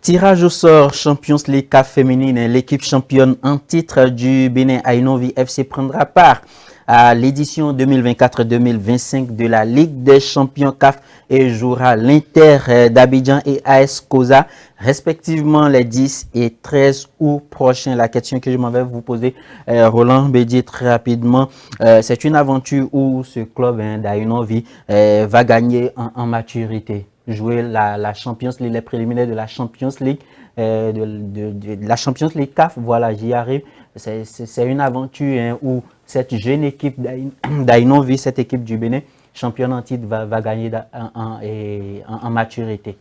Tirage au sort Champions League CAF féminine. L'équipe championne en titre du Bénin Aïnovi FC prendra part à l'édition 2024-2025 de la Ligue des champions CAF et jouera l'Inter d'Abidjan et AS Koza respectivement les 10 et 13 août prochains. La question que je m'en vais vous poser, Roland Bédier, très rapidement, c'est une aventure où ce club d'Aïnovi va gagner en maturité, jouer la Champions League, les préliminaires de la Champions League, de la Champions League CAF, voilà, j'y arrive. C'est une aventure où cette jeune équipe d'Aïnovi, cette équipe du Bénin, championne en titre, va gagner en maturité.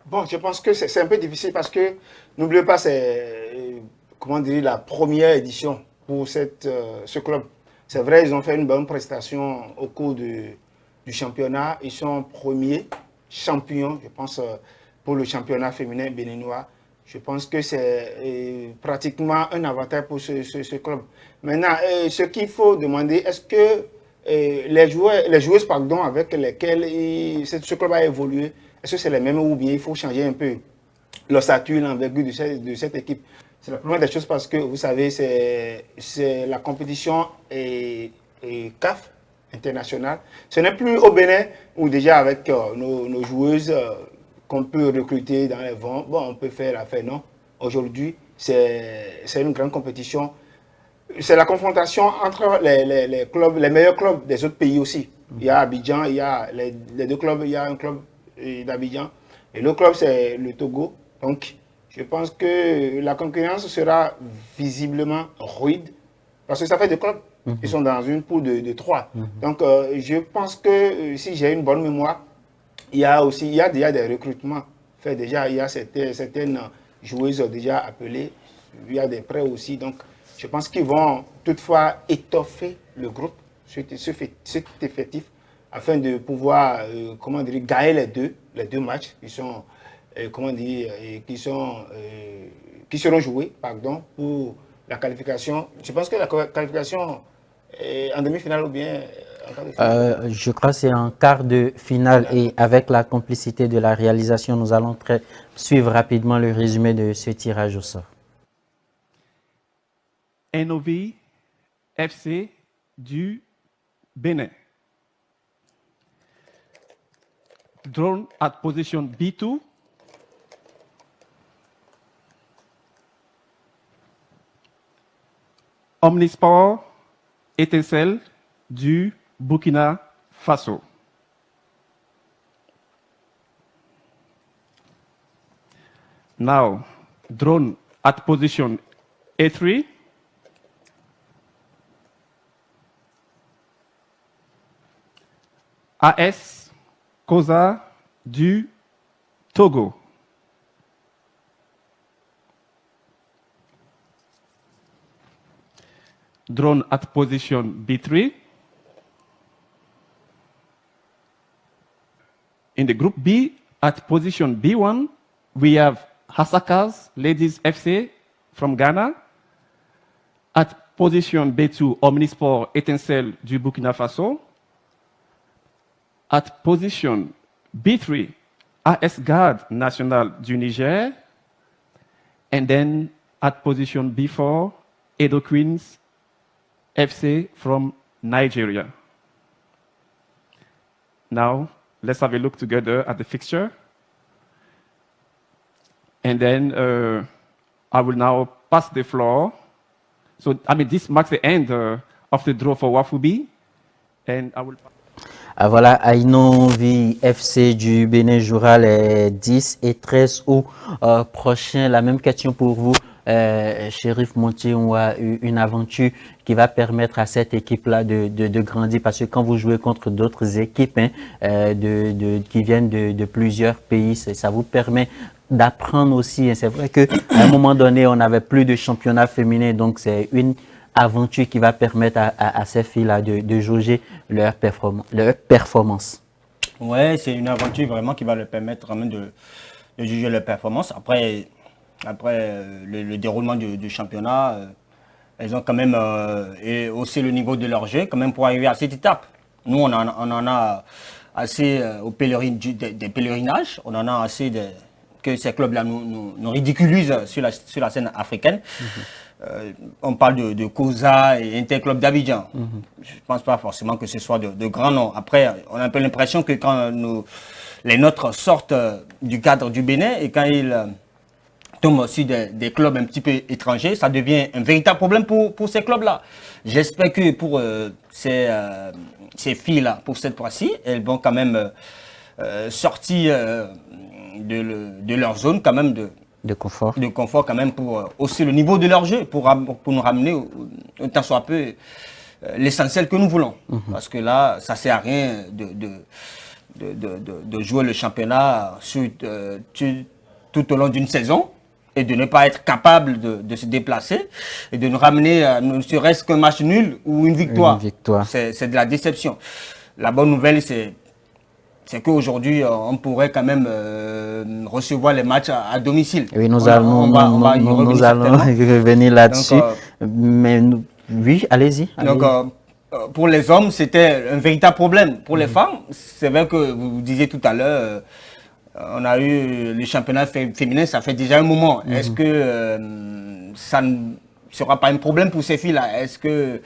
Bon, je pense que c'est un peu difficile parce que, n'oubliez pas, c'est, comment dire, la première édition pour ce club. C'est vrai, ils ont fait une bonne prestation au cours du championnat. Ils sont premiers champions, je pense, pour le championnat féminin béninois. Je pense que c'est pratiquement un avantage pour ce club. Maintenant, ce qu'il faut demander, est-ce que les joueuses avec lesquelles ce club a évolué, est-ce que c'est les mêmes ou bien il faut changer un peu le statut, l'envergure de cette équipe? C'est la première des choses parce que, vous savez, c'est la compétition CAF internationale. Ce n'est plus au Bénin où déjà avec nos joueuses qu'on peut recruter dans les vents, bon, on peut faire l'affaire, non. Aujourd'hui, c'est une grande compétition. C'est la confrontation entre les clubs, les meilleurs clubs des autres pays aussi. Il y a Abidjan, il y a les deux clubs, il y a un club d'Abidjan et l'autre club c'est le Togo. Donc je pense que la concurrence sera visiblement rude parce que ça fait deux clubs. Ils sont dans une poule de 3. Donc je pense que si j'ai une bonne mémoire, il y a déjà des recrutements faits déjà. Il y a certaines joueuses déjà appelées. Il y a des prêts aussi. Donc je pense qu'ils vont toutefois étoffer le groupe, cet effectif, afin de pouvoir comment dire, gagner les deux matchs qui sont, comment dire, qui seront joués pour la qualification. Je pense que la qualification est en demi-finale ou bien en quart de finale. Je crois que c'est en quart de finale et avec la complicité de la réalisation, nous allons suivre rapidement le résumé de ce tirage au sort. Aïnovi FC du Bénin. Drawn at position B2. Omnisport Étincelle du Burkina Faso. Now, drawn at position A3. AS Koza du Togo. Drawn at position B3. In the group B, at position B1, we have Hasakas Ladies FC from Ghana. At position B2, Omnisport Étincelle du Burkina Faso. At position B3, AS Garde National du Niger. And then at position B4, Edo Queens FC from Nigeria. Now, let's have a look together at the fixture. And then I will now pass the floor. So, this marks the end of the draw for Wafubi. And I will... Voilà, Aïnovi FC du Bénin jouera les 10 et 13 août prochains. La même question pour vous, Chérif Montier. On a eu une aventure qui va permettre à cette équipe-là de grandir, parce que quand vous jouez contre d'autres équipes qui viennent de plusieurs pays, ça vous permet d'apprendre aussi. C'est vrai qu'à un moment donné, on n'avait plus de championnat féminin, donc c'est une aventure qui va permettre à ces filles-là de jauger leur performance. Ouais, c'est une aventure vraiment qui va leur permettre quand même de juger leur performance. Après le déroulement du championnat, elles ont quand même haussé le niveau de leur jeu quand même pour arriver à cette étape. Nous, on en a assez des pèlerinages, on en a assez que ces clubs-là nous ridiculisent sur la scène africaine. On parle de COSA et Interclub d'Abidjan. Je ne pense pas forcément que ce soit de grands noms. Après, on a un peu l'impression que quand les nôtres sortent du cadre du Bénin et quand ils tombent aussi des clubs un petit peu étrangers, ça devient un véritable problème pour ces clubs-là. J'espère que pour ces filles-là, pour cette fois-ci, elles vont quand même sortir de leur zone quand même de confort. De confort quand même pour hausser le niveau de leur jeu, pour nous ramener autant soit peu l'essentiel que nous voulons. Parce que là, ça ne sert à rien de jouer le championnat tout au long d'une saison et de ne pas être capable de se déplacer et de nous ramener ne serait-ce qu'un match nul ou une victoire. C'est de la déception. La bonne nouvelle, c'est qu'aujourd'hui, on pourrait quand même recevoir les matchs à domicile. Oui, nous allons revenir là-dessus. Mais oui, allez-y. Donc, pour les hommes, c'était un véritable problème. Pour les femmes, c'est vrai que vous disiez tout à l'heure, on a eu le championnat féminin, ça fait déjà un moment. Est-ce que ça ne sera pas un problème pour ces filles-là? Est-ce que...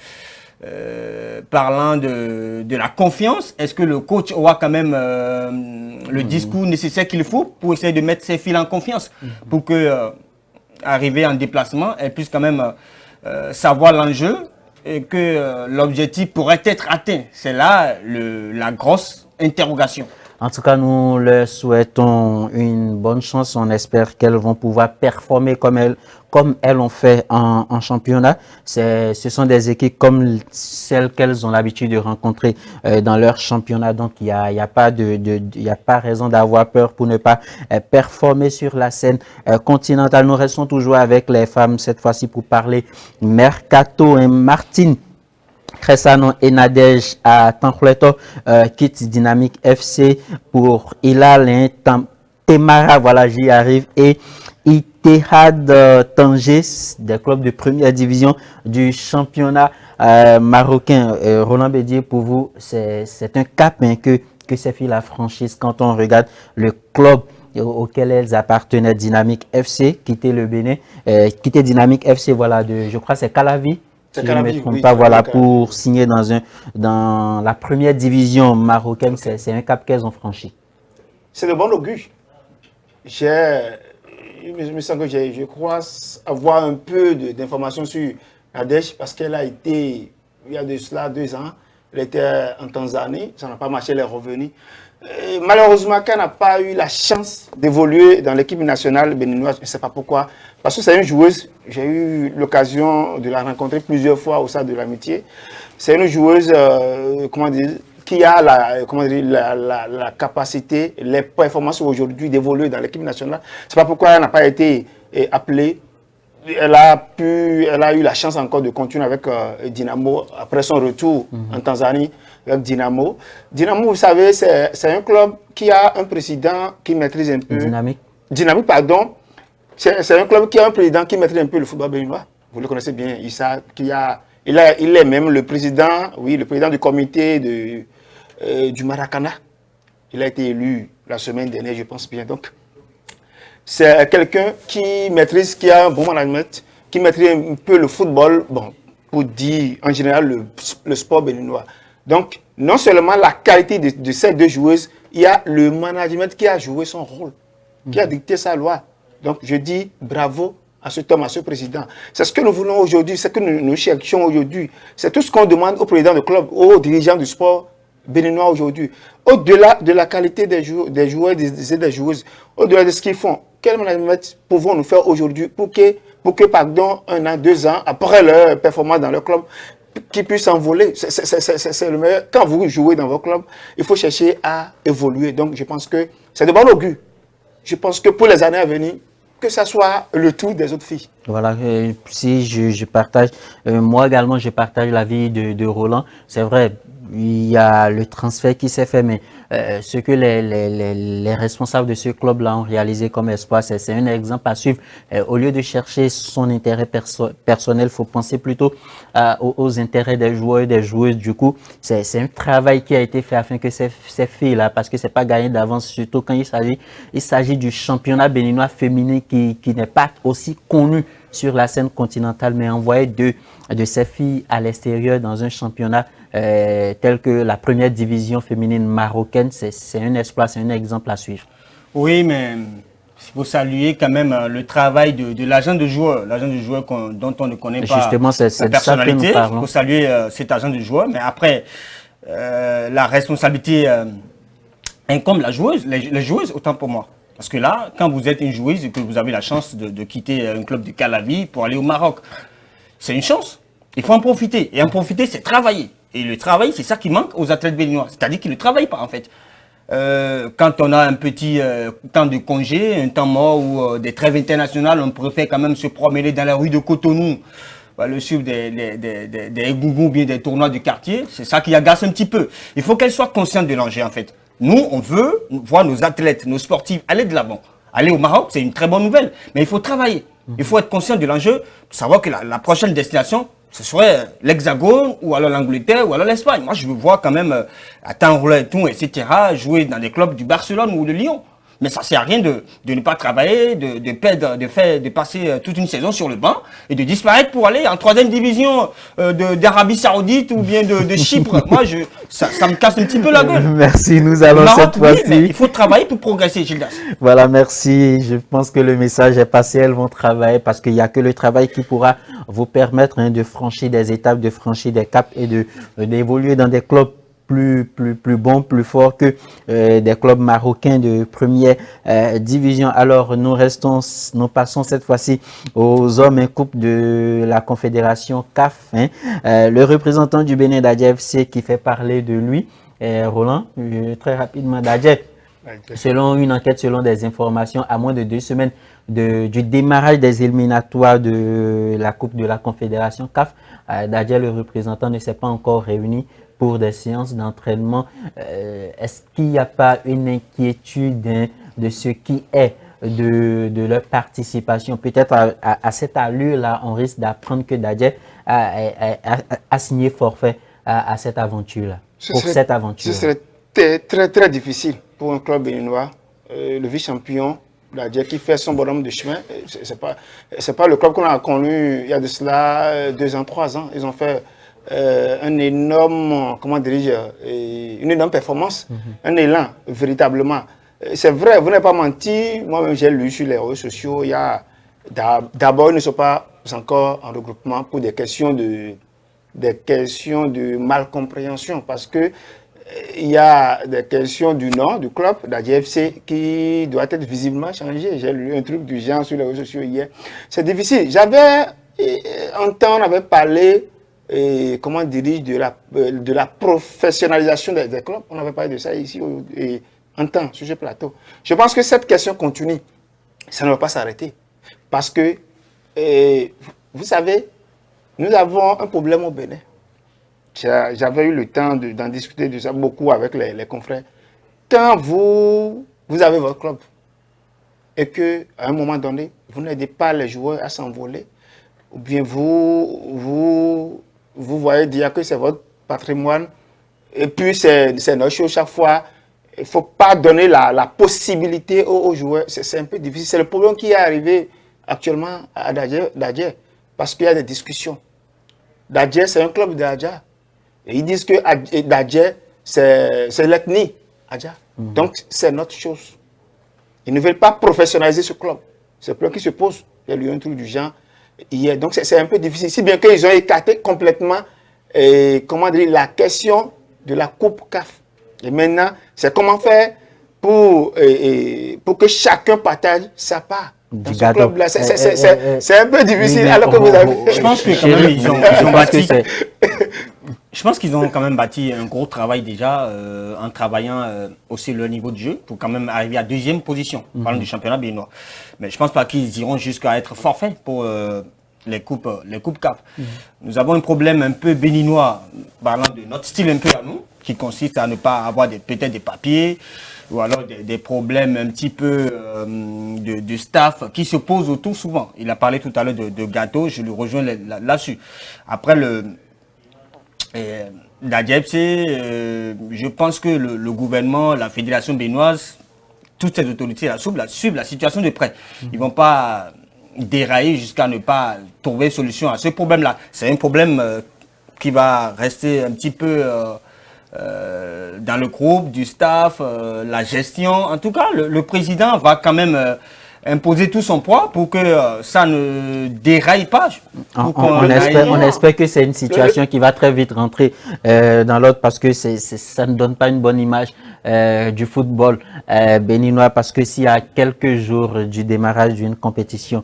parlant de la confiance, est-ce que le coach aura quand même le discours nécessaire qu'il faut pour essayer de mettre ses filles en confiance pour que, arriver en déplacement, elles puissent quand même savoir l'enjeu et que l'objectif pourrait être atteint? C'est là la grosse interrogation. En tout cas, nous leur souhaitons une bonne chance. On espère qu'elles vont pouvoir performer comme elles ont fait en championnat. Ce sont des équipes comme celles qu'elles ont l'habitude de rencontrer dans leur championnat. Donc, il y a pas raison d'avoir peur pour ne pas performer sur la scène continentale. Nous restons toujours avec les femmes cette fois-ci pour parler mercato. Et Martine Cressano et Nadège à Tankouleto quitte Dynamique FC pour Hilal Temara, voilà, j'y arrive, et Ittihad Tanger, des clubs de première division du championnat marocain. Roland Bédier, pour vous, c'est un cap que ces filles-là franchissent quand on regarde le club auquel elles appartenaient, Dynamique FC, quitter le Bénin, quitter Dynamique FC, voilà, je crois c'est Calavi. Si je ne me trompe pas, voilà, pour signer dans la première division marocaine, c'est un cap qu'elles ont franchi. C'est de bon augure. Il me semble que je crois avoir un peu d'informations sur Nadège parce qu'elle a été, il y a de cela 2 ans, elle était en Tanzanie, ça n'a pas marché, elle est revenue. Malheureusement, qu'elle n'a pas eu la chance d'évoluer dans l'équipe nationale béninoise, je ne sais pas pourquoi. Parce que c'est une joueuse, j'ai eu l'occasion de la rencontrer plusieurs fois au sein de l'amitié. C'est une joueuse, qui a la capacité, les performances aujourd'hui d'évoluer dans l'équipe nationale. C'est pas pourquoi elle n'a pas été appelée. Elle a eu la chance encore de continuer avec Dynamo après son retour en Tanzanie avec Dynamo. Dynamo, vous savez, c'est un club qui a un président qui maîtrise un peu... Dynamique, pardon. C'est un club qui a un président qui maîtrise un peu le football béninois. Vous le connaissez bien, Issa, il est même le président du comité du Maracana. Il a été élu la semaine dernière, je pense bien. Donc, c'est quelqu'un qui a un bon management, qui maîtrise un peu le football, bon, pour dire en général le sport béninois. Donc, non seulement la qualité de ces 2 joueuses, il y a le management qui a joué son rôle, qui a dicté sa loi. Donc, je dis bravo à cet homme, à ce président. C'est ce que nous voulons aujourd'hui, c'est ce que nous cherchons aujourd'hui. C'est tout ce qu'on demande au président de club, aux dirigeants du sport béninois aujourd'hui. Au-delà de la qualité des joueurs et des joueuses, au-delà de ce qu'ils font, quel management pouvons-nous faire aujourd'hui pour que, pardon, 1 an, 2 ans, après leur performance dans leur club, qu'ils puissent s'envoler. C'est le meilleur. Quand vous jouez dans votre club, il faut chercher à évoluer. Donc, je pense que c'est de bon augure. Je pense que pour les années à venir, que ça soit le tour des autres filles. Voilà, si je partage, moi également je partage l'avis de Roland. C'est vrai, il y a le transfert qui s'est fait, mais ce que les responsables de ce club-là ont réalisé comme espoir, c'est un exemple à suivre. Au lieu de chercher son intérêt personnel, il faut penser plutôt aux intérêts des joueurs et des joueuses. Du coup, c'est un travail qui a été fait afin que ces filles-là, parce que c'est pas gagné d'avance, surtout quand il s'agit du championnat béninois féminin qui n'est pas aussi connu sur la scène continentale, mais envoyer de ces filles à l'extérieur dans un championnat tel que la première division féminine marocaine, c'est un exploit, c'est un exemple à suivre. Oui, mais il faut saluer quand même le travail de l'agent de joueur, dont on ne connaît pas justement, la personnalité. Il faut saluer cet agent de joueur, mais après, la responsabilité incombe la joueuse, les joueuses autant pour moi. Parce que là, quand vous êtes une joueuse et que vous avez la chance de quitter un club de Calavi pour aller au Maroc, c'est une chance. Il faut en profiter. Et en profiter, c'est travailler. Et le travail, c'est ça qui manque aux athlètes béninois. C'est-à-dire qu'ils ne travaillent pas, en fait. Quand on a un petit temps de congé, un temps mort ou des trêves internationales, on préfère quand même se promener dans la rue de Cotonou, le suivre des gougous ou bien des tournois du quartier. C'est ça qui agace un petit peu. Il faut qu'elles soient conscientes de l'enjeu, en fait. Nous, on veut voir nos athlètes, nos sportifs aller de l'avant. Aller au Maroc, c'est une très bonne nouvelle. Mais il faut travailler. Il faut être conscient de l'enjeu, savoir que la prochaine destination, ce serait l'Hexagone, ou alors l'Angleterre, ou alors l'Espagne. Moi, je veux voir quand même Atanroula et tout, etc., jouer dans des clubs du Barcelone ou de Lyon. Mais ça ne sert à rien de ne pas travailler, de passer toute une saison sur le banc et de disparaître pour aller en 3e division d'Arabie Saoudite ou bien de Chypre. Moi, ça me casse un petit peu la gueule. Merci, nous allons cette fois-ci. Il faut travailler pour progresser, Gildas. Voilà, merci. Je pense que le message est passé. Elles vont travailler parce qu'il n'y a que le travail qui pourra vous permettre de franchir des étapes, de franchir des caps et d'évoluer dans des clubs plus bon, plus fort que des clubs marocains de première division. Alors, nous passons cette fois-ci aux hommes en coupe de la Confédération CAF. Le représentant du Bénin, Dadje FC, qui fait parler de lui, Roland, très rapidement, Dadje. Selon une enquête, selon des informations, à moins de 2 semaines du démarrage des éliminatoires de la Coupe de la Confédération CAF, Dadje, le représentant, ne s'est pas encore réuni pour des séances d'entraînement. Est-ce qu'il n'y a pas une inquiétude de ce qui est de leur participation? Peut-être à cette allure-là, on risque d'apprendre que Dadje a signé forfait à cette aventure-là. Ce serait très, très difficile pour un club béninois. Le vice-champion, Dadje, qui fait son bonhomme de chemin, c'est pas le club qu'on a connu il y a de cela 2 ans, 3 ans. Ils ont fait un énorme, une énorme performance, un élan, véritablement. C'est vrai, vous n'avez pas menti, moi-même j'ai lu sur les réseaux sociaux, d'abord ils ne sont pas encore en regroupement pour des questions de malcompréhension, parce que il y a des questions du nom du club, Dadje FC, qui doit être visiblement changé. J'ai lu un truc du genre sur les réseaux sociaux hier. C'est difficile. Un temps, on avait parlé de la professionnalisation des clubs. On avait parlé de ça ici un temps sur ce plateau. Je pense que cette question continue. Ça ne va pas s'arrêter. Parce que, vous savez, nous avons un problème au Bénin. J'avais eu le temps d'en discuter de ça beaucoup avec les confrères. Quand vous avez votre club et qu'à un moment donné, vous n'aidez pas les joueurs à s'envoler, ou bien vous voyez dire que c'est votre patrimoine, et puis c'est notre chose chaque fois, il ne faut pas donner la possibilité aux joueurs. C'est un peu difficile. C'est le problème qui est arrivé actuellement à Dadje, parce qu'il y a des discussions. Dadje, c'est un club de Adja. Et ils disent que Dadje, c'est l'ethnie Adja. Donc, c'est notre chose. Ils ne veulent pas professionnaliser ce club. C'est le problème qui se pose. Il y a eu un truc du genre hier. Donc, c'est un peu difficile. Si bien qu'ils ont écarté complètement la question de la Coupe CAF. Et maintenant, c'est comment faire pour que chacun partage sa part. Dans ce club-là, c'est un peu difficile. Oui, alors que vous avez... Je pense que quand même, ils ont bâti... Je pense qu'ils ont quand même bâti un gros travail déjà en travaillant aussi le niveau de jeu pour quand même arriver à 2e position, parlant du championnat béninois. Mais je ne pense pas qu'ils iront jusqu'à être forfaits pour les coupes CAF. Nous avons un problème un peu béninois, parlant de notre style un peu à nous, qui consiste à ne pas avoir peut-être des papiers, ou alors des problèmes un petit peu de staff qui se posent autour souvent. Il a parlé tout à l'heure de gâteau, je le rejoins là-dessus. Après, je pense que le gouvernement, la fédération béninoise, toutes ces autorités suivent la situation de près. Ils ne vont pas dérailler jusqu'à ne pas trouver solution à ce problème-là. C'est un problème qui va rester un petit peu dans le groupe, du staff, la gestion. En tout cas, le président va quand même imposer tout son poids pour que ça ne déraille pas. On espère que c'est une situation qui va très vite rentrer dans l'ordre parce que ça ne donne pas une bonne image du football béninois, parce que s'il y a quelques jours du démarrage d'une compétition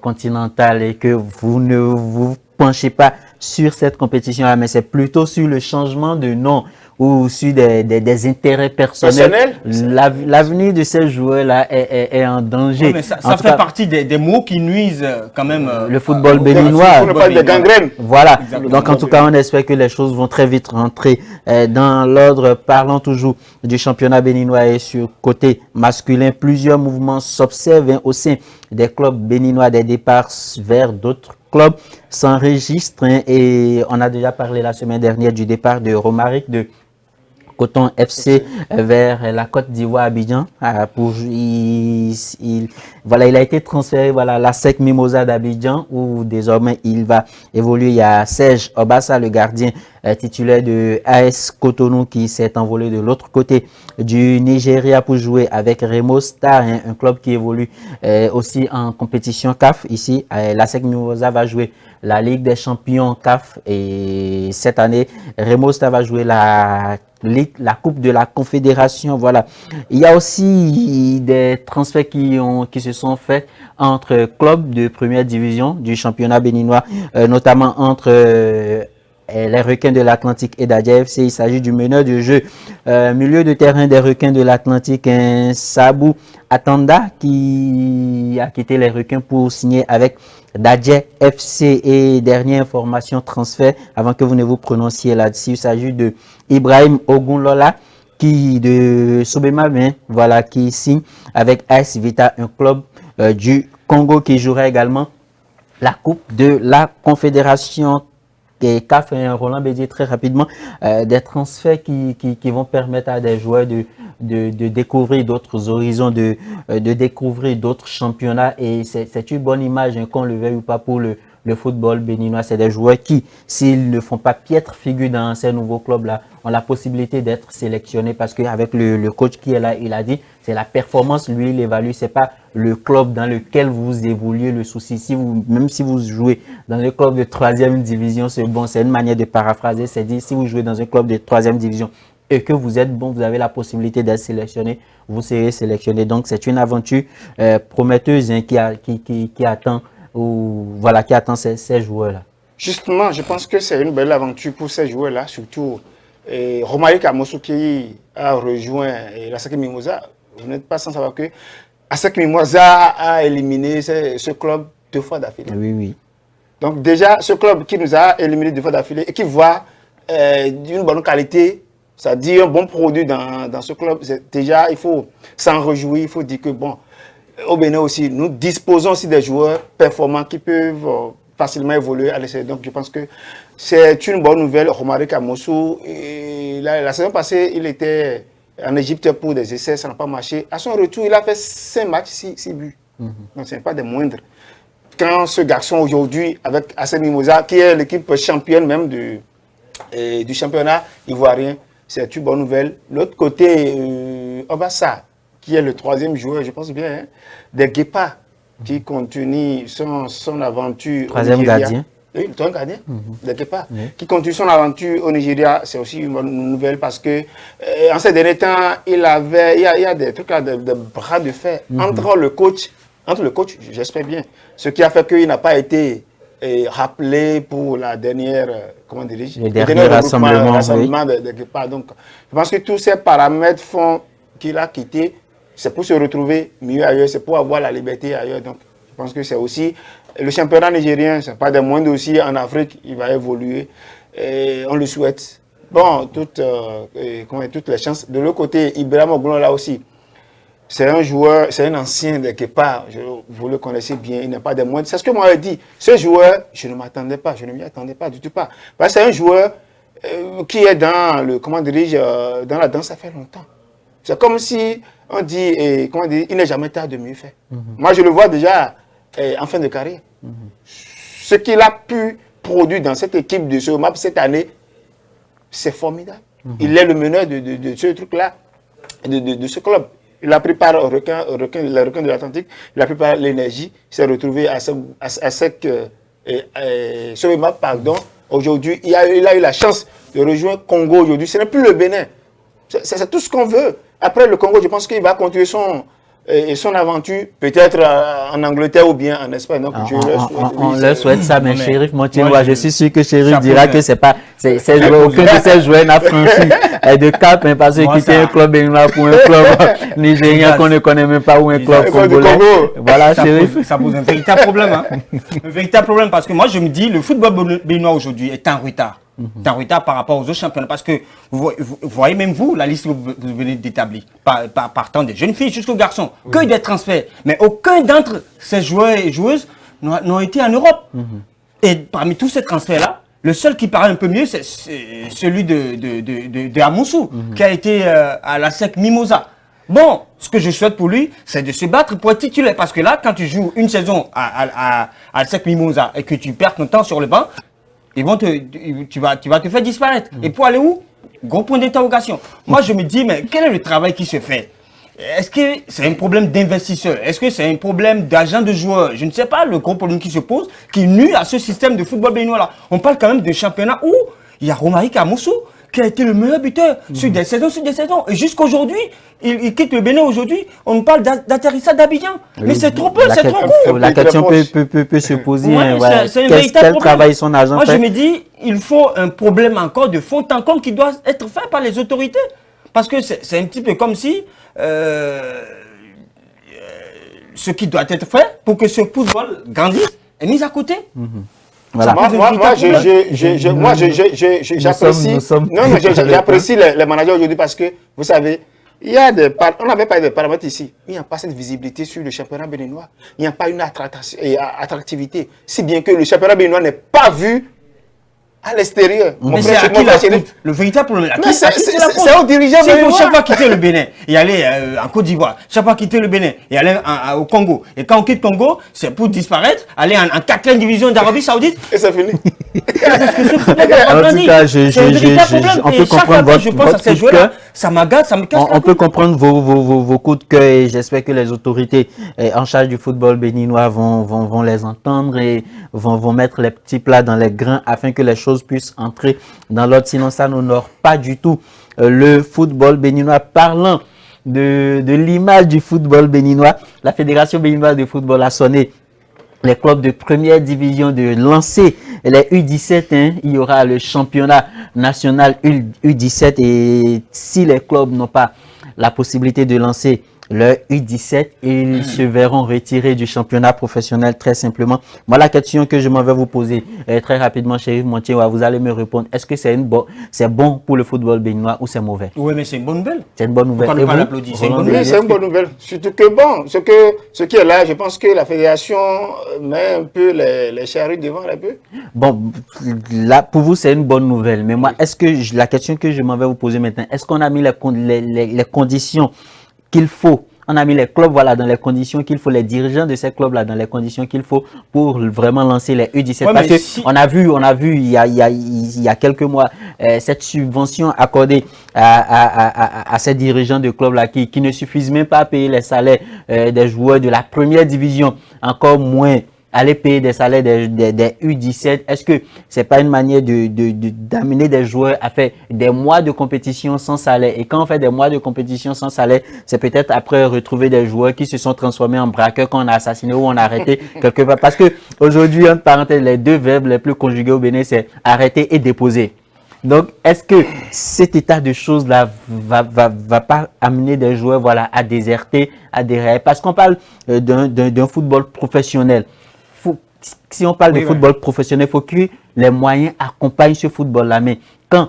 continentale et que vous ne vous penchez pas sur cette compétition-là, mais c'est plutôt sur le changement de nom ou sur des intérêts personnels, l'avenir de ces joueurs-là est en danger. Oui, mais ça fait partie des mots qui nuisent quand même. Le football béninois. On parle de gangrène. Voilà. Exactement. Donc en tout cas, on espère que les choses vont très vite rentrer dans l'ordre. Parlons toujours du championnat béninois et sur côté masculin, plusieurs mouvements s'observent au sein des clubs béninois, des départs vers d'autres clubs s'enregistrent, et on a déjà parlé la semaine dernière du départ de Romaric de Coton FC vers la Côte d'Ivoire, Abidjan. Il a été transféré à la SEC Mimosa d'Abidjan, où désormais il va évoluer. Il y a Serge Obassa, le gardien titulaire de AS Cotonou, qui s'est envolé de l'autre côté du Nigeria pour jouer avec Remo Star, un club qui évolue aussi en compétition CAF. Ici, la SEC Mimosa va jouer la Ligue des champions CAF, et cette année, Remo Star va jouer la Coupe de la Confédération. Voilà. Il y a aussi des transferts qui se sont faits entre clubs de première division du championnat béninois, notamment entre les Requins de l'Atlantique et d'Adja FC. Il s'agit du meneur de jeu, milieu de terrain des Requins de l'Atlantique, Sabou Atanda, qui a quitté les Requins pour signer avec Dadje FC. Et dernière information transfert, avant que vous ne vous prononciez là-dessus, il s'agit de Ibrahim Ogunlola, qui de Sobema, voilà, qui signe avec AS Vita, un club du Congo, qui jouera également la Coupe de la Confédération CAF. Roland Bédier, très rapidement, des transferts qui vont permettre à des joueurs de découvrir d'autres horizons, de découvrir d'autres championnats, et c'est une bonne image, qu'on le veuille ou pas, pour le football béninois. C'est des joueurs qui, s'ils ne font pas piètre figure dans ces nouveaux clubs-là, ont la possibilité d'être sélectionnés, parce qu'avec le coach qui est là, il a dit, c'est la performance, lui, il évalue, c'est pas le club dans lequel vous évoluez le souci. Même si vous jouez dans le club de 3e division, c'est bon, c'est une manière de paraphraser, c'est dire, si vous jouez dans un club de 3e division et que vous êtes bon, vous avez la possibilité d'être sélectionné, vous serez sélectionné. Donc c'est une aventure prometteuse qui attend ces joueurs-là. Justement, je pense que c'est une belle aventure pour ces joueurs-là, surtout Romaric Amosso, qui a rejoint la SEC Mimosa. Vous n'êtes pas sans savoir que la SEC Mimosa a éliminé ce club 2 fois d'affilée. Oui. Donc déjà, ce club qui nous a éliminé 2 fois d'affilée et qui voit d'une bonne qualité, c'est-à-dire un bon produit dans ce club, déjà, il faut s'en réjouir. Il faut dire que, bon, au Bénin aussi, nous disposons aussi des joueurs performants qui peuvent facilement évoluer à l'essai. Donc je pense que c'est une bonne nouvelle. Romaric Amosso, la saison passée, il était en Égypte pour des essais, ça n'a pas marché. À son retour, il a fait 5 matchs, 6 buts. Donc ce n'est pas des moindres. Quand ce garçon aujourd'hui, avec AS Mimosa, qui est l'équipe championne même du championnat ivoirien, c'est une bonne nouvelle. L'autre côté, Obassa, qui est le 3e joueur, je pense bien, des Guépas, qui continue son aventure 3e gardien. Oui, le 3e gardien, des Guépas, qui continue son aventure au Nigeria. C'est aussi une bonne nouvelle, parce que en ces derniers temps, il y a des trucs là, de bras de fer entre le coach, j'espère bien, ce qui a fait qu'il n'a pas été rappelé pour la dernière, comment dirais-je, le dernier rassemblement de Guépas. Donc, je pense que tous ces paramètres font qu'il a quitté. C'est pour se retrouver mieux ailleurs, c'est pour avoir la liberté ailleurs. Donc, Je pense que c'est aussi le championnat nigérien, c'est pas des moindres aussi en Afrique, il va évoluer et on le souhaite. Bon, toutes les chances. De l'autre côté, Ibrahim Oglon là aussi, c'est un joueur, c'est un ancien de quelque part, vous le connaissez bien, il n'est pas des moindres. C'est ce que moi j'ai dit. Ce joueur, je ne m'attendais pas, je ne m'y attendais pas du tout pas. Parce que c'est un joueur qui est dans le, comment dirais-je, dans la danse, ça fait longtemps. C'est comme si on dit, il n'est jamais tard de mieux faire. Moi, je le vois déjà en fin de carrière. Ce qu'il a pu produire dans cette équipe de ce MAP cette année, c'est formidable. Il est le meneur de ce truc-là, de ce club. Il a pris part les requins de l'Atlantique, il a pris part l'énergie, il s'est retrouvé à ce MAP, pardon. Aujourd'hui, il a eu la chance de rejoindre Congo aujourd'hui. Ce n'est plus le Bénin. C'est tout ce qu'on veut. Après le Congo, je pense qu'il va continuer son aventure, peut-être en Angleterre ou bien en Espagne. Donc, on leur souhaite ça, mais Chérif Montienwa, je suis sûr que Chérif ça dira que c'est pas, aucun de ces joueurs n'a franchi de cap, hein, parce que quitter un club béninois pour un club nigérien qu'on ne connaît même pas ou un club congolais. Voilà, Chérif. Ça pose un véritable problème. Hein. Un véritable problème parce que moi, je me dis, le football béninois aujourd'hui est en retard. En retard par rapport aux autres championnats parce que vous voyez même vous la liste que vous venez d'établir partant des jeunes filles jusqu'aux garçons, que des transferts, mais aucun d'entre ces joueurs et joueuses n'ont été en Europe. Et parmi tous ces transferts là, le seul qui paraît un peu mieux c'est celui de Amoussou qui a été à la SEC Mimosa. Bon, ce que je souhaite pour lui, c'est de se battre pour être titulaire parce que là, quand tu joues une saison à la SEC Mimosa et que tu perds ton temps sur le banc, tu vas te faire disparaître. Et pour aller où? Gros point d'interrogation. Moi, je me dis, mais quel est le travail qui se fait? Est-ce que c'est un problème d'investisseur? Est-ce que c'est un problème d'agent de joueurs? Je ne sais pas le gros problème qui se pose, qui nuit à ce système de football béninois là. On parle quand même de championnat où il y a Romaric Amoussou qui a été le meilleur buteur sur des saisons. Et jusqu'aujourd'hui, il quitte le Bénin aujourd'hui. On nous parle d'atterrissage d'Abidjan. Mais c'est trop peu, c'est trop court. La question peut se poser. Ouais, c'est un véritable problème. Travail son agent Moi, fait? je me dis, il faut un problème encore de fond en comble qui doit être fait par les autorités. Parce que c'est un petit peu comme si ce qui doit être fait pour que ce football grandisse est mis à côté. Voilà. Moi, j'apprécie les managers aujourd'hui parce que, vous savez, on n'avait pas de paramètres ici. Il n'y a pas cette visibilité sur le championnat béninois. Il n'y a pas une attractivité. Si bien que le championnat béninois n'est pas vu à l'extérieur. Mais c'est à qui la faute? Le véritable problème, c'est aux dirigeants béninois. Il faut béninois. chaque fois quitter le Bénin et aller en Côte d'Ivoire, chaque fois quitter le Bénin et aller au Congo. Et quand on quitte Congo, c'est pour disparaître, aller en 4e division d'Arabie Saoudite. Et c'est fini. Parce que ce football En tout cas, on peut comprendre votre coup de cœur. Ça m'agace, ça me casse. On peut comprendre vos coups de cœur et j'espère que les autorités en charge du football béninois vont les entendre et vont mettre les petits plats dans les grains afin que les choses puissent entrer dans l'ordre. Sinon, ça n'honore pas du tout le football béninois. Parlant de l'image du football béninois, la Fédération béninoise de football a sonné les clubs de première division de lancer les U17, hein. Il y aura le championnat national U17 et si les clubs n'ont pas la possibilité de lancer le U17, ils se verront retirés du championnat professionnel très simplement. Moi, la question que je m'en vais vous poser très rapidement, Chérif Montienwa, vous allez me répondre. Est-ce que c'est bon pour le football béninois ou c'est mauvais? Oui, mais c'est une bonne nouvelle. C'est une bonne nouvelle. Pourquoi ne pas l'applaudir? C'est une bonne Oui, c'est une bonne nouvelle. Surtout que bon, ce qui est là, je pense que la fédération met un peu les charrues devant un peu. Bon, là, pour vous, c'est une bonne nouvelle. Mais moi, est-ce que la question que je m'en vais vous poser maintenant, est-ce qu'on a mis les conditions qu'il faut? On a mis les clubs dans les conditions qu'il faut, les dirigeants de ces clubs-là dans les conditions qu'il faut pour vraiment lancer les U17. Ouais, parce que on a vu il y a quelques mois cette subvention accordée à ces dirigeants de clubs-là qui ne suffisent même pas à payer les salaires des joueurs de la première division, encore moins aller payer des salaires des U17. Est-ce que c'est pas une manière d'amener des joueurs à faire des mois de compétition sans salaire? Et quand on fait des mois de compétition sans salaire, c'est peut-être après retrouver des joueurs qui se sont transformés en braqueurs qu'on a assassinés ou on a arrêté quelque part. Parce que aujourd'hui, entre parenthèses, les deux verbes les plus conjugués au Bénin, c'est arrêter et déposer. Donc, est-ce que cet état de choses-là va pas amener des joueurs voilà, à déserter, à dérailler? Parce qu'on parle d'un football professionnel. Si on parle de football professionnel, il faut que les moyens accompagnent ce football-là. Mais quand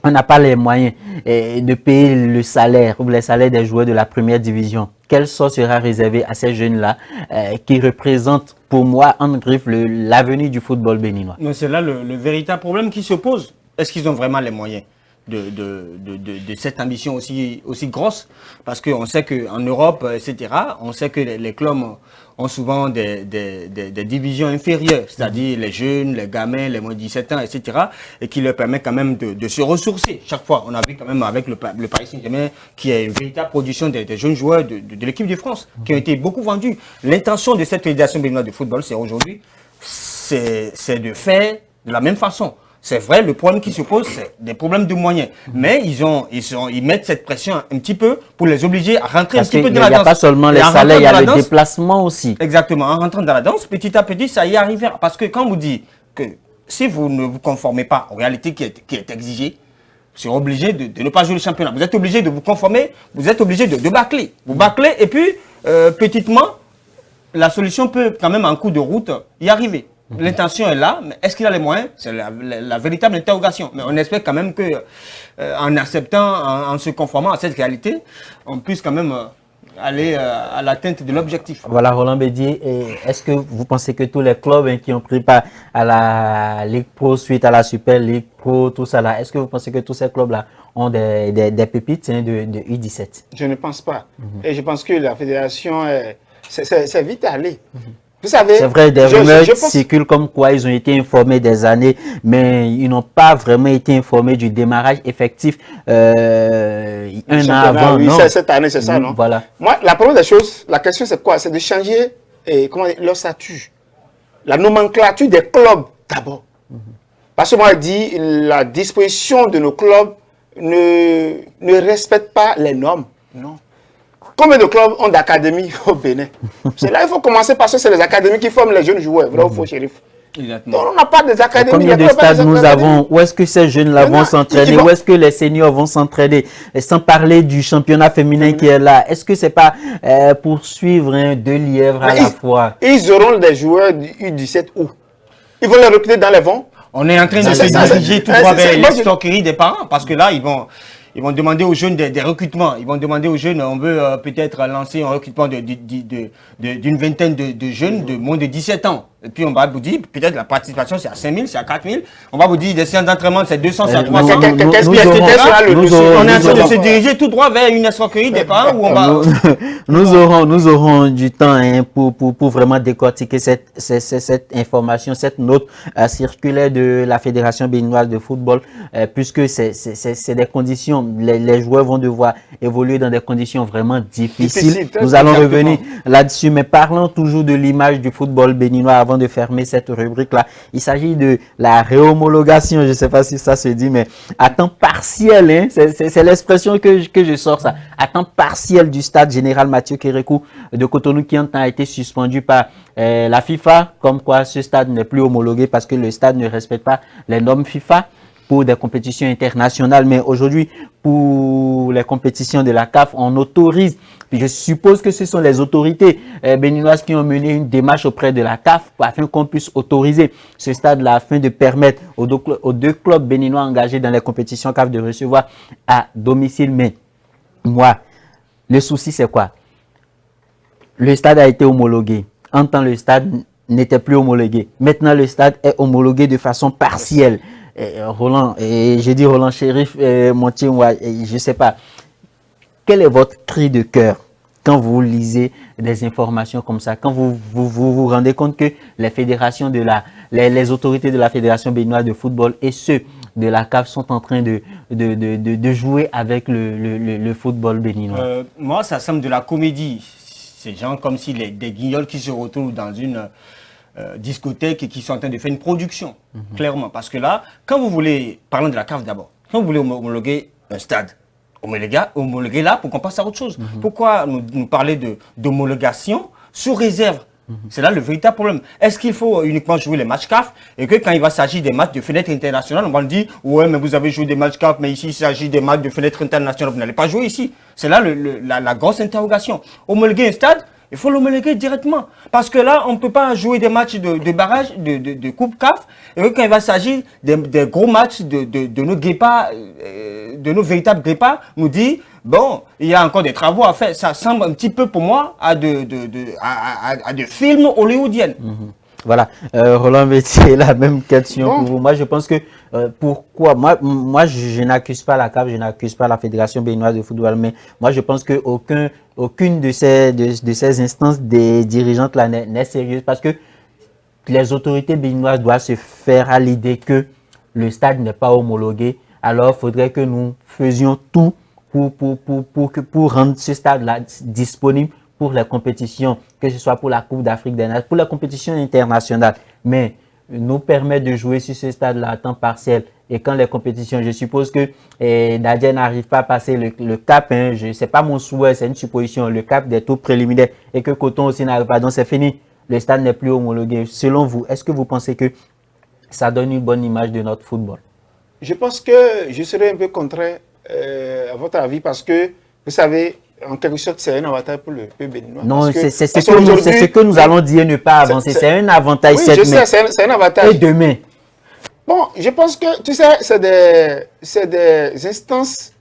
on n'a pas les moyens de payer le salaire ou les salaires des joueurs de la première division, quel sort sera réservé à ces jeunes-là qui représentent pour moi, en griffe, l'avenir du football béninois? C'est là le véritable problème qui se pose. Est-ce qu'ils ont vraiment les moyens de cette ambition aussi grosse? Parce qu'on sait qu'en Europe, etc., on sait que les clubs ont souvent des divisions inférieures, c'est-à-dire les jeunes, les gamins, les moins de 17 ans, etc., et qui leur permet quand même de se ressourcer. Chaque fois, on a vu quand même avec le Paris Saint-Germain qui a une véritable production des jeunes joueurs de l'équipe de France, qui ont été beaucoup vendus. L'intention de cette fédération béninoise de football, c'est aujourd'hui, c'est de faire de la même façon. C'est vrai, le problème qui se pose, c'est des problèmes de moyens. Mais ils mettent cette pression un petit peu pour les obliger à rentrer un petit peu dans la danse. Il n'y a pas seulement les salaires, il y a le déplacement aussi. Exactement. En rentrant dans la danse, petit à petit, ça y arrivera. Parce que quand on vous dit que si vous ne vous conformez pas aux réalités qui est exigée, vous serez obligé de ne pas jouer le championnat. Vous êtes obligé de vous conformer, vous êtes obligé de bâcler. Vous bâclez et puis, petitement, la solution peut quand même en cours de route y arriver. L'intention est là, mais est-ce qu'il a les moyens? C'est la véritable interrogation. Mais on espère quand même que, en acceptant, en se conformant à cette réalité, on puisse quand même aller à l'atteinte de l'objectif. Voilà, Roland Bédier, est-ce que vous pensez que tous les clubs qui ont pris part à la Ligue Pro suite à la Super Ligue Pro, tout ça là, est-ce que vous pensez que tous ces clubs-là ont des pépites de U17? Je ne pense pas. Et je pense que la fédération, c'est vite allé. Vous savez, c'est vrai, des rumeurs circulent comme quoi ils ont été informés des années, mais ils n'ont pas vraiment été informés du démarrage effectif un an avant. Oui, cette année, c'est ça, non? Voilà. Moi, la première des choses, la question c'est quoi? C'est de changer leur statut, la nomenclature des clubs d'abord. Parce que moi, je dis, la disposition de nos clubs ne respecte pas les normes. Non. Combien de clubs ont d'académies au Bénin? C'est là il faut commencer parce que c'est les académies qui forment les jeunes joueurs. Vrai ou faux, shérif? Exactement. Donc, on n'a pas des académies. Combien de stades nous avons? Où est-ce que ces jeunes-là vont s'entraîner? Où est-ce que les seniors vont s'entraîner? Sans parler du championnat féminin qui est là. Est-ce que c'est pas pour suivre deux lièvres à la fois? Ils auront des joueurs du U17 où? Ils vont les recruter dans les vents? On est en train de se diriger tout droit vers l'escroquerie des parents parce que là, ils vont demander aux jeunes des recrutements. Ils vont demander aux jeunes, on veut peut-être lancer un recrutement d'une vingtaine de jeunes de moins de 17 ans. Et puis on va vous dire, peut-être la participation c'est à 5 000, c'est à 4 000. On va vous dire, des séances d'entraînement c'est 200, c'est à 300. On est en train de se diriger tout droit vers une escroquerie des parents où on va... Nous aurons du temps pour vraiment décortiquer cette information, cette note circulaire de la Fédération béninoise de football, puisque c'est des conditions, les joueurs vont devoir évoluer dans des conditions vraiment difficiles. Nous allons revenir là-dessus, mais parlons toujours de l'image du football béninois avant de fermer cette rubrique-là. Il s'agit de la réhomologation, je ne sais pas si ça se dit, mais à temps partiel, hein, c'est l'expression que je sors ça, à temps partiel du stade général Mathieu Kérékou de Cotonou qui a été suspendu par la FIFA, comme quoi ce stade n'est plus homologué parce que le stade ne respecte pas les normes FIFA pour des compétitions internationales. Mais aujourd'hui, pour les compétitions de la CAF, on autorise. Puis je suppose que ce sont les autorités béninoises qui ont mené une démarche auprès de la CAF afin qu'on puisse autoriser ce stade-là afin de permettre aux deux clubs béninois engagés dans les compétitions CAF de recevoir à domicile. Mais moi, le souci c'est quoi? Le stade a été homologué. En temps, le stade n'était plus homologué. Maintenant, le stade est homologué de façon partielle. Roland, j'ai dit Roland Chérif, Montier, je ne sais pas. Quel est votre cri de cœur quand vous lisez des informations comme ça, quand vous rendez compte que les fédérations les autorités de la Fédération béninoise de football et ceux de la CAF sont en train de jouer avec le football béninois? Moi, ça semble de la comédie. C'est genre comme si des guignols qui se retrouvent dans une discothèque et qui sont en train de faire une production, clairement. Parce que là, quand vous voulez, parlons de la CAF d'abord, quand vous voulez homologuer un stade, homologuer là pour qu'on passe à autre chose. Pourquoi nous parler d'homologation sous réserve C'est là le véritable problème. Est-ce qu'il faut uniquement jouer les matchs CAF et que quand il va s'agir des matchs de fenêtre internationale, on va le dire, ouais, mais vous avez joué des matchs CAF, mais ici il s'agit des matchs de fenêtre internationale, vous n'allez pas jouer ici. C'est là la grosse interrogation. Homologuer un stade, il faut l'homologuer directement. Parce que là, on ne peut pas jouer des matchs de barrage, de coupe CAF, et que quand il va s'agir des gros matchs de nos guépards, de nos véritables guépards, nous dit, bon, il y a encore des travaux à faire. Ça semble un petit peu pour moi à des films hollywoodiens. Voilà, Roland Métier, la même question pour vous. Moi, je pense que pourquoi moi je n'accuse pas la CAF, je n'accuse pas la Fédération béninoise de football, mais moi, je pense que aucune de ces instances des dirigeantes là n'est sérieuse parce que les autorités béninoises doivent se faire à l'idée que le stade n'est pas homologué. Alors, il faudrait que nous faisions tout pour rendre ce stade-là disponible pour les compétitions, que ce soit pour la Coupe d'Afrique des Nations, pour la compétition internationale, mais nous permet de jouer sur ce stade-là à temps partiel. Et quand les compétitions, je suppose que Nadia n'arrive pas à passer le cap, hein, c'est pas mon souhait, c'est une supposition, le cap des tours préliminaires, et que Coton aussi n'arrive pas, donc c'est fini, le stade n'est plus homologué. Selon vous, est-ce que vous pensez que ça donne une bonne image de notre football? Je pense que je serais un peu contraire à votre avis parce que, vous savez, en quelque sorte, c'est un avantage pour le peuple béninois. Non, c'est ce que nous allons dire, ne pas avancer. C'est un avantage oui, cette je sais, c'est un avantage. Et demain. Bon, je pense que, tu sais, c'est des instances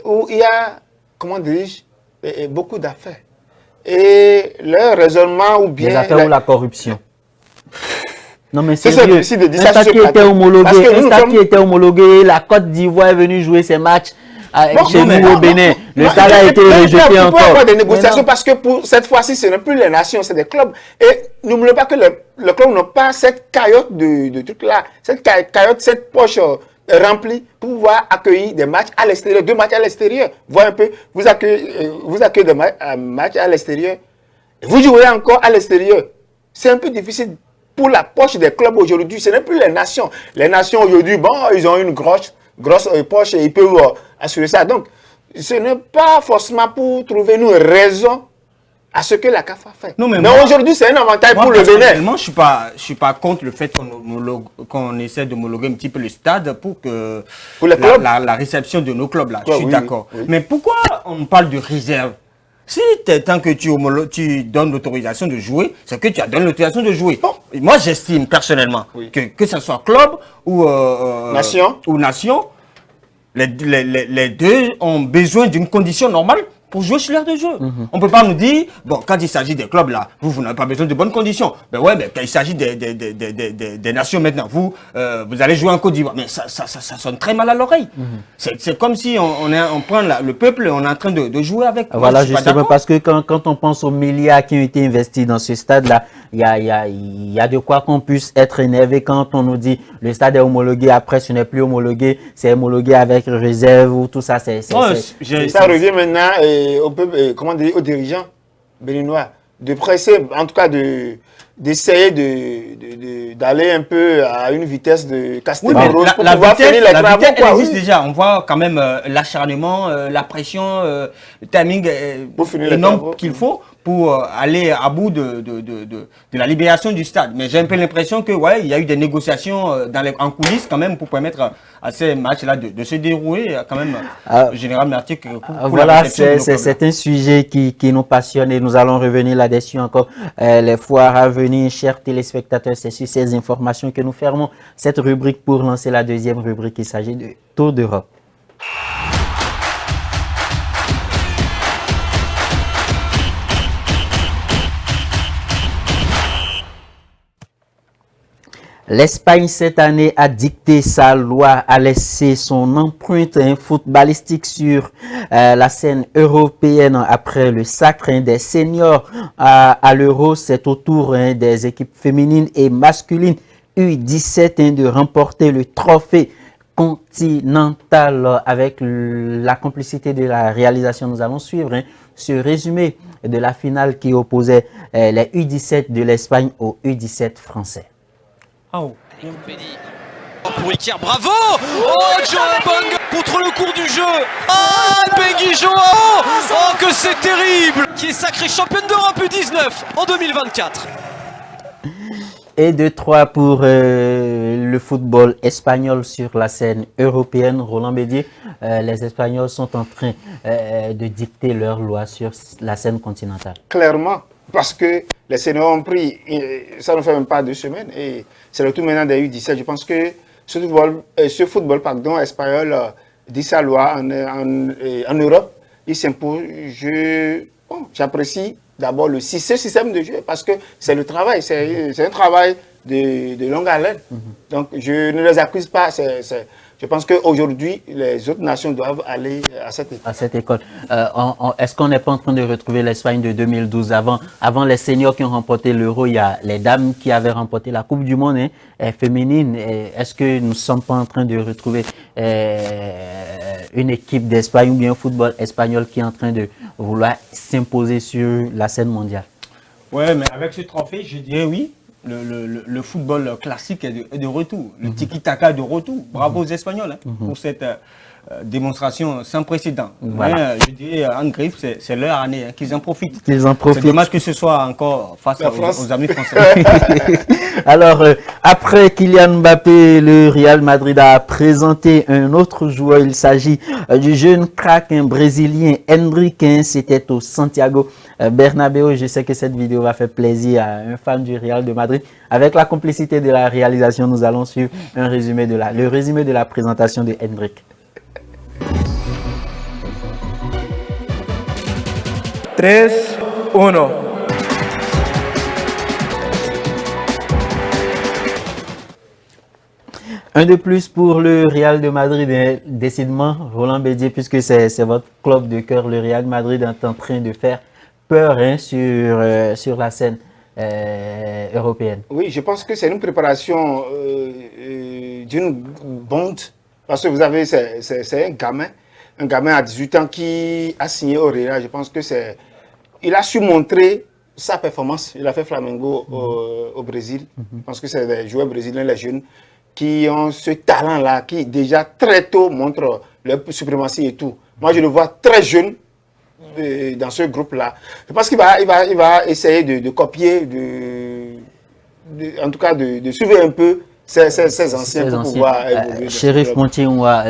où il y a, comment dirais-je, beaucoup d'affaires. Et leur raisonnement ou bien... Les affaires ou la corruption. Non, mais c'est sérieux. Un stade qui était homologué, la Côte d'Ivoire est venue jouer ses matchs. Chez nous au Bénin, le stade a été rejeté encore. Il peut y avoir des négociations parce que pour cette fois-ci, ce n'est plus les nations, c'est des clubs. Et n'oubliez pas que le club n'a pas cette caillotte de trucs là, cette caillotte, cette poche remplie pour pouvoir accueillir des matchs à l'extérieur, 2 matchs à l'extérieur. Voir un peu, vous accueillez des matchs à l'extérieur, vous jouez encore à l'extérieur. C'est un peu difficile pour la poche des clubs aujourd'hui. Ce n'est plus les nations. Les nations aujourd'hui, bon, ils ont une grosse poche et ils peuvent assurer ça. Donc, ce n'est pas forcément pour trouver une raison à ce que la CAF a fait. Non, mais aujourd'hui, c'est un avantage pour le Bénin. Moi, je suis pas contre le fait qu'on essaie d'homologuer un petit peu le stade pour que la réception de nos clubs là. Je suis d'accord. Oui. Mais pourquoi on parle de réserve? Si tant que tu donnes l'autorisation de jouer, c'est que tu as donné l'autorisation de jouer. Bon. Moi, j'estime personnellement que ce soit club ou nation, les deux ont besoin d'une condition normale pour jouer sur l'aire de jeu. On ne peut pas nous dire, bon, quand il s'agit des clubs là, vous n'avez pas besoin de bonnes conditions. Ben ouais, mais quand il s'agit des nations maintenant, vous allez jouer en Côte d'Ivoire. Mais ça sonne très mal à l'oreille. C'est comme si on prend le peuple et on est en train de jouer avec. Voilà, justement, parce que quand on pense aux milliards qui ont été investis dans ce stade-là, il y a de quoi qu'on puisse être énervé quand on nous dit le stade est homologué, après ce n'est plus homologué, c'est homologué avec réserve ou tout ça. Ça revient maintenant aux dirigeants béninois de presser, en tout cas d'essayer d'aller un peu à une vitesse de Castelrose pour pouvoir finir les travaux. La vitesse existe déjà. On voit quand même l'acharnement, la pression, le timing énorme qu'il faut pour aller à bout de la libération du stade. Mais j'ai un peu l'impression que il y a eu des négociations en coulisses quand même pour permettre à ces matchs-là de se dérouler quand même. Général Mertier, voilà, c'est un sujet qui nous passionne et nous allons revenir là-dessus encore les fois à venir, chers téléspectateurs. C'est sur ces informations que nous fermons cette rubrique pour lancer la deuxième rubrique. Il s'agit de Tour d'Europe. L'Espagne, cette année, a dicté sa loi, a laissé son empreinte footballistique sur la scène européenne après le sacre des seniors à l'Euro. C'est au tour des équipes féminines et masculines U17 de remporter le trophée continental. Avec la complicité de la réalisation, nous allons suivre ce résumé de la finale qui opposait les U17 de l'Espagne aux U17 français. Oh. pour Iker, bravo. Oh, Joao Bang contre le cours du jeu. Ah, Peggy Joao. Oh, que c'est terrible. Qui est sacrée championne d'Europe U19 en 2024. Et 2-3 pour le football espagnol sur la scène européenne. Roland Bédier, les Espagnols sont en train de dicter leurs lois sur la scène continentale. Clairement, parce que les seniors ont pris, ça ne fait même pas 2 semaines, et c'est le tout maintenant des U17. Je pense que ce football espagnol dit sa loi en Europe. Il s'impose. J'apprécie d'abord ce système de jeu parce que c'est le travail, c'est un travail de longue haleine. Donc je ne les accuse pas. Je pense qu'aujourd'hui, les autres nations doivent aller à cette école. À cette école. Est-ce qu'on n'est pas en train de retrouver l'Espagne de 2012 avant les seniors qui ont remporté l'Euro, il y a les dames qui avaient remporté la Coupe du Monde féminine. Est-ce que nous ne sommes pas en train de retrouver une équipe d'Espagne ou bien un football espagnol qui est en train de vouloir s'imposer sur la scène mondiale? Ouais, mais avec ce trophée, je dirais oui. Le football classique est de retour. Le tiki-taka est de retour. Bravo aux Espagnols pour cette démonstration sans précédent. Voilà. Mais, je dirais, en griffe, c'est leur année, qu'ils en profitent. Qu'ils en profitent. C'est dommage que ce soit encore face aux amis français. Alors, après Kylian Mbappé, le Real Madrid a présenté un autre joueur. Il s'agit du jeune crack brésilien Endrick. C'était au Santiago Bernabéu. Je sais que cette vidéo va faire plaisir à un fan du Real de Madrid. Avec la complicité de la réalisation, nous allons suivre le résumé de la présentation de Endrick. 3-1. Un de plus pour le Real de Madrid, décidément, Roland Bédier, puisque c'est votre club de cœur, le Real Madrid est en train de faire peur sur la scène européenne. Oui, je pense que c'est une préparation d'une bonde, parce que vous avez, c'est un gamin à 18 ans qui a signé au Real. Je pense que il a su montrer sa performance. Il a fait Flamengo au Brésil. Je pense que c'est des joueurs brésiliens, les jeunes, qui ont ce talent-là, qui déjà très tôt montrent leur suprématie et tout. Moi, je le vois très jeune dans ce groupe-là. Je pense qu'il va essayer de copier, en tout cas de suivre un peu ces anciens pour pouvoir évoluer. Sheriff Montienwa,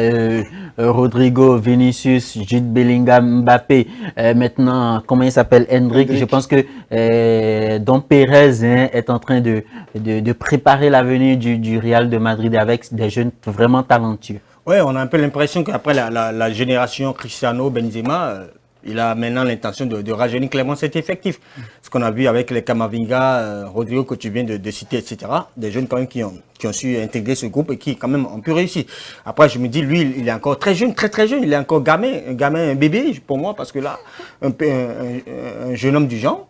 Rodrigo, Vinicius, Jude Bellingham, Mbappé, maintenant, comment il s'appelle, Endrick. Je pense que Don Pérez est en train de préparer l'avenir du Real de Madrid avec des jeunes vraiment talentueux. Oui, on a un peu l'impression qu'après la génération Cristiano, Benzema, il a maintenant l'intention de rajeunir clairement cet effectif. Ce qu'on a vu avec les Camavinga, Rodrigo que tu viens de citer, etc. Des jeunes quand même qui ont su intégrer ce groupe et qui quand même ont pu réussir. Après, je me dis, lui, il est encore très jeune, très très jeune. Il est encore un bébé pour moi, parce que là, un jeune homme du genre,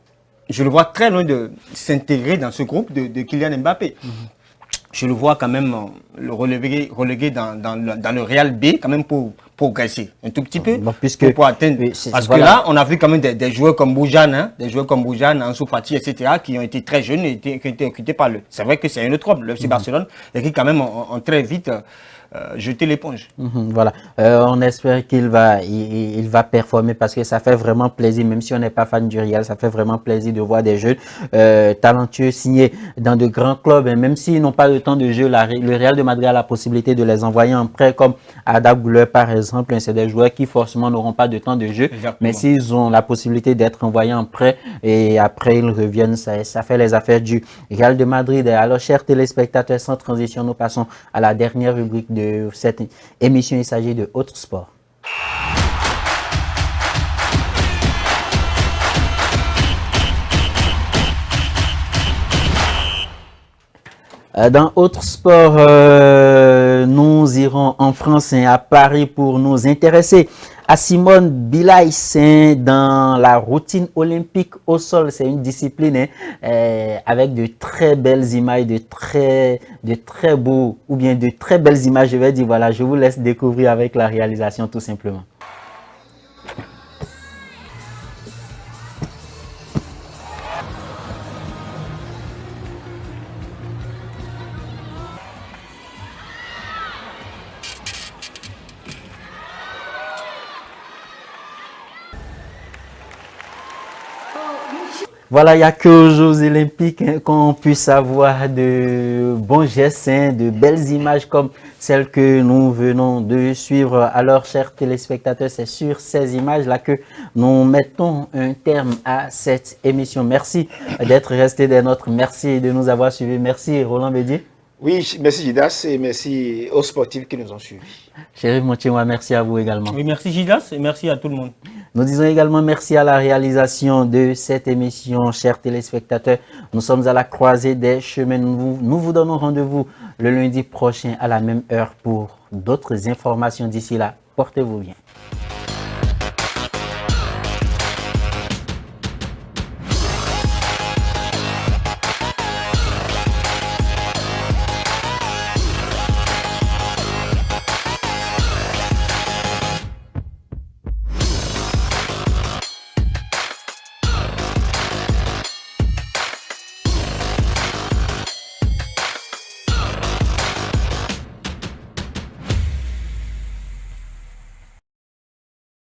je le vois très loin de s'intégrer dans ce groupe de Kylian Mbappé. Je le vois quand même le relégué dans le Real B, quand même pour progresser un tout petit peu, pour atteindre. Parce que là, on a vu quand même des joueurs comme Boujane, Ansu Fati, etc., qui ont été très jeunes et qui ont été recrutés par le. C'est vrai que c'est un autre club, le FC Barcelone, et qui quand même ont très vite jeté l'éponge. Voilà, on espère qu'il va performer, parce que ça fait vraiment plaisir, même si on n'est pas fan du Real, ça fait vraiment plaisir de voir des jeunes talentueux signés dans de grands clubs, et même s'ils n'ont pas le temps de jeu, le Real de Madrid a la possibilité de les envoyer en prêt, comme Ada Güler par exemple. C'est des joueurs qui forcément n'auront pas de temps de jeu. Exactement. Mais s'ils ont la possibilité d'être envoyés en prêt et après ils reviennent, ça fait les affaires du Real de Madrid. Alors, chers téléspectateurs, sans transition, nous passons à la dernière rubrique de cette émission. Il s'agit de Autres Sports. Dans Autres Sports, nous irons en France et à Paris pour nous intéresser à Simone Bilaïs dans la routine olympique au sol. C'est une discipline avec de très belles images, de très beaux, ou bien de très belles images, je vais dire. Voilà, je vous laisse découvrir avec la réalisation tout simplement. Voilà, il n'y a qu'aux Jeux Olympiques qu'on puisse avoir de bons gestes, de belles images comme celles que nous venons de suivre. Alors, chers téléspectateurs, c'est sur ces images-là que nous mettons un terme à cette émission. Merci d'être resté des nôtres. Merci de nous avoir suivis. Merci, Roland Bédier. Oui, merci Gidas et merci aux sportifs qui nous ont suivis. Chérif Montchéwa, merci à vous également. Oui, merci Gidas et merci à tout le monde. Nous disons également merci à la réalisation de cette émission, chers téléspectateurs. Nous sommes à la croisée des chemins. Nous vous donnons rendez-vous le lundi prochain à la même heure pour d'autres informations. D'ici là, portez-vous bien.